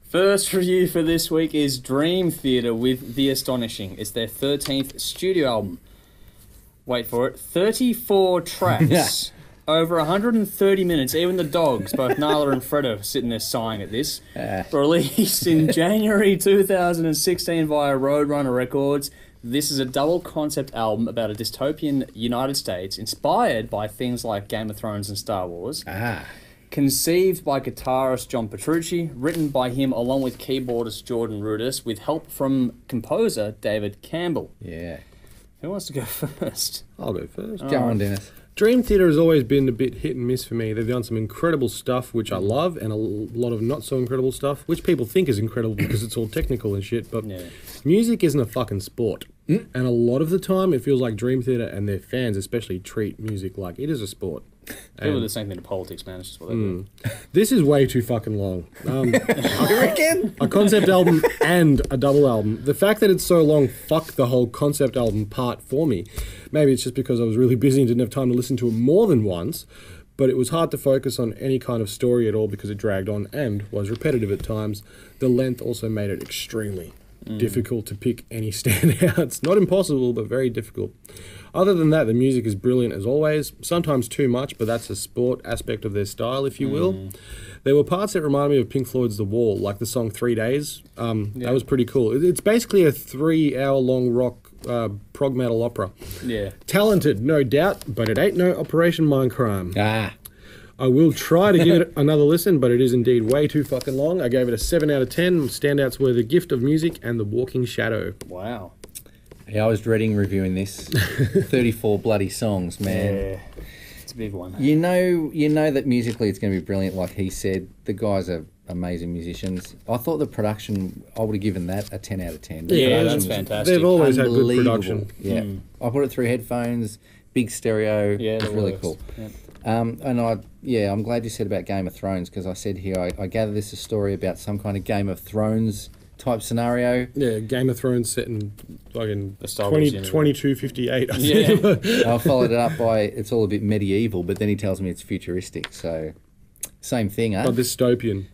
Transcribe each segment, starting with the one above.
First review for this week is Dream Theater with The Astonishing. It's their 13th studio album. Wait for it. 34 tracks. Over 130 minutes. Even the dogs, both Nala and Fred, are sitting there sighing at this. Released in January 2016 via Roadrunner Records. This is a double concept album about a dystopian United States inspired by things like Game of Thrones and Star Wars. Conceived by guitarist John Petrucci, written by him along with keyboardist Jordan Rudess, with help from composer David Campbell. Yeah. Who wants to go first? I'll go first. Go on, Dennis. Dream Theater has always been a bit hit and miss for me. They've done some incredible stuff, which I love, and a lot of not so incredible stuff, which people think is incredible because it's all technical and shit, but music isn't a fucking sport. And a lot of the time, it feels like Dream Theater and their fans especially treat music like it is a sport. People do the same thing to politics, man. It's just what they do. This is way too fucking long. You reckon? A concept album and a double album. The fact that it's so long fucked the whole concept album part for me. Maybe it's just because I was really busy and didn't have time to listen to it more than once, but it was hard to focus on any kind of story at all because it dragged on and was repetitive at times. The length also made it extremely difficult to pick any standouts. Not impossible, but very difficult. Other than that, the music is brilliant as always, sometimes too much, but that's a sport aspect of their style, if you will. There were parts that reminded me of Pink Floyd's The Wall, like the song 3 Days. That was pretty cool. It's basically a 3-hour-long rock prog metal opera. Yeah. Talented, no doubt, but it ain't no Operation Mindcrime. I will try to give it another listen, but it is indeed way too fucking long. I gave it a 7 out of 10. Standouts were The Gift of Music and The Walking Shadow. Wow. Yeah, I was dreading reviewing this. 34 bloody songs, man. Yeah. It's a big one. You know that musically it's going to be brilliant, like he said. The guys are amazing musicians. I thought the production, I would have given that a 10 out of 10. Yeah, that's fantastic. They've always had good production. Yeah. I put it through headphones, big stereo. Yeah, it's really cool. Yep. And I'm glad you said about Game of Thrones, because I said here, I gather this is a story about some kind of Game of Thrones type scenario. Yeah, Game of Thrones set in fucking 2258, I think. I followed it up by, it's all a bit medieval, but then he tells me it's futuristic, so same thing, huh? But dystopian.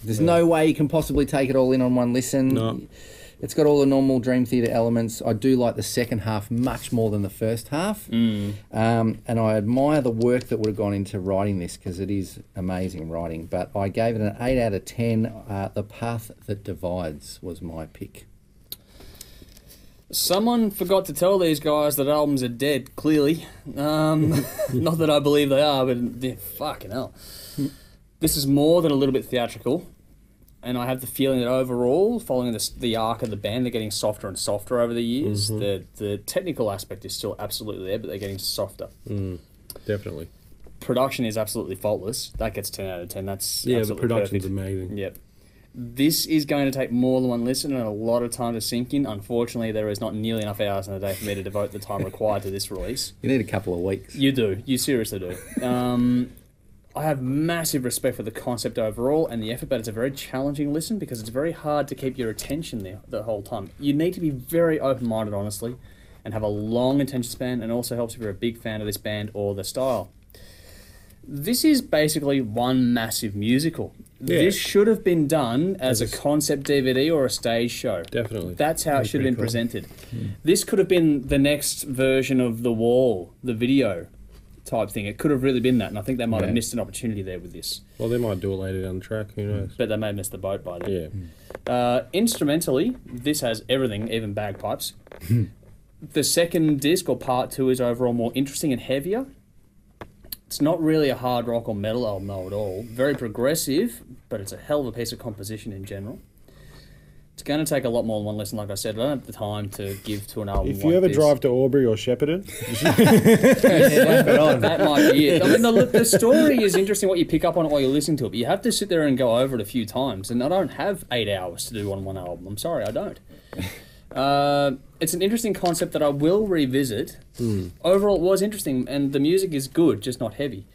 There's no way you can possibly take it all in on one listen. No. It's got all the normal Dream Theater elements. I do like the second half much more than the first half. And I admire the work that would have gone into writing this, because it is amazing writing. But I gave it an 8 out of 10. The Path That Divides was my pick. Someone forgot to tell these guys that albums are dead, clearly. Not that I believe they are, but fucking hell. This is more than a little bit theatrical. And I have the feeling that overall, following the arc of the band, they're getting softer and softer over the years. The technical aspect is still absolutely there, but they're getting softer. Definitely. Production is absolutely faultless. That gets 10 out of 10. That's the production's perfect. amazing. Yep. This is going to take more than one listen and a lot of time to sink in. Unfortunately, there is not nearly enough hours in a day for me to devote the time required to this release. You need a couple of weeks. You do. You seriously do. I have massive respect for the concept overall and the effort, but it's a very challenging listen because it's very hard to keep your attention there the whole time. You need to be very open-minded, honestly, and have a long attention span, and also helps if you're a big fan of this band or the style. This is basically one massive musical. Yeah. This should have been done as a concept DVD or a stage show. Definitely. That's how it should have been presented. This could have been the next version of The Wall, the video type thing. It could have really been that, and I think they might have missed an opportunity there with this. Well, they might do it later down the track, who knows? But they may have missed the boat by then. Yeah. Instrumentally, this has everything, even bagpipes. The second disc, or part 2, is overall more interesting and heavier. It's not really a hard rock or metal album, though, at all. Very progressive, but it's a hell of a piece of composition in general. It's going to take a lot more than one listen, like I said. I don't have the time to give to an album If you ever drive to Albury or Shepparton... that might be it. I mean, the story is interesting, what you pick up on it while you're listening to it, but you have to sit there and go over it a few times, and I don't have 8 hours to do on one album. I'm sorry, I don't. It's an interesting concept that I will revisit. Overall, it was interesting, and the music is good, just not heavy.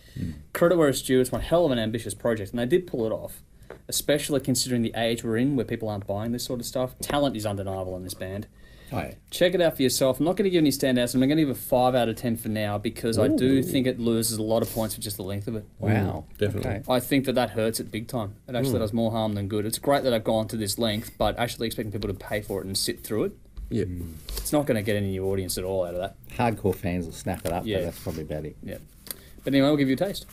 Credit where it's due, it's one hell of an ambitious project, and they did pull it off. Especially considering the age we're in, where people aren't buying this sort of stuff. Talent is undeniable in this band. Oh, yeah. Check it out for yourself. I'm not going to give any standouts. I'm going to give it a 5 out of 10 for now because I do think it loses a lot of points with just the length of it. Wow. Definitely. Okay. I think that hurts it big time. It actually does more harm than good. It's great that I've gone to this length, but actually expecting people to pay for it and sit through it, Yeah. it's not going to get any new audience at all out of that. Hardcore fans will snap it up, Yeah. but that's probably about it. Yeah. But anyway, I'll give you a taste.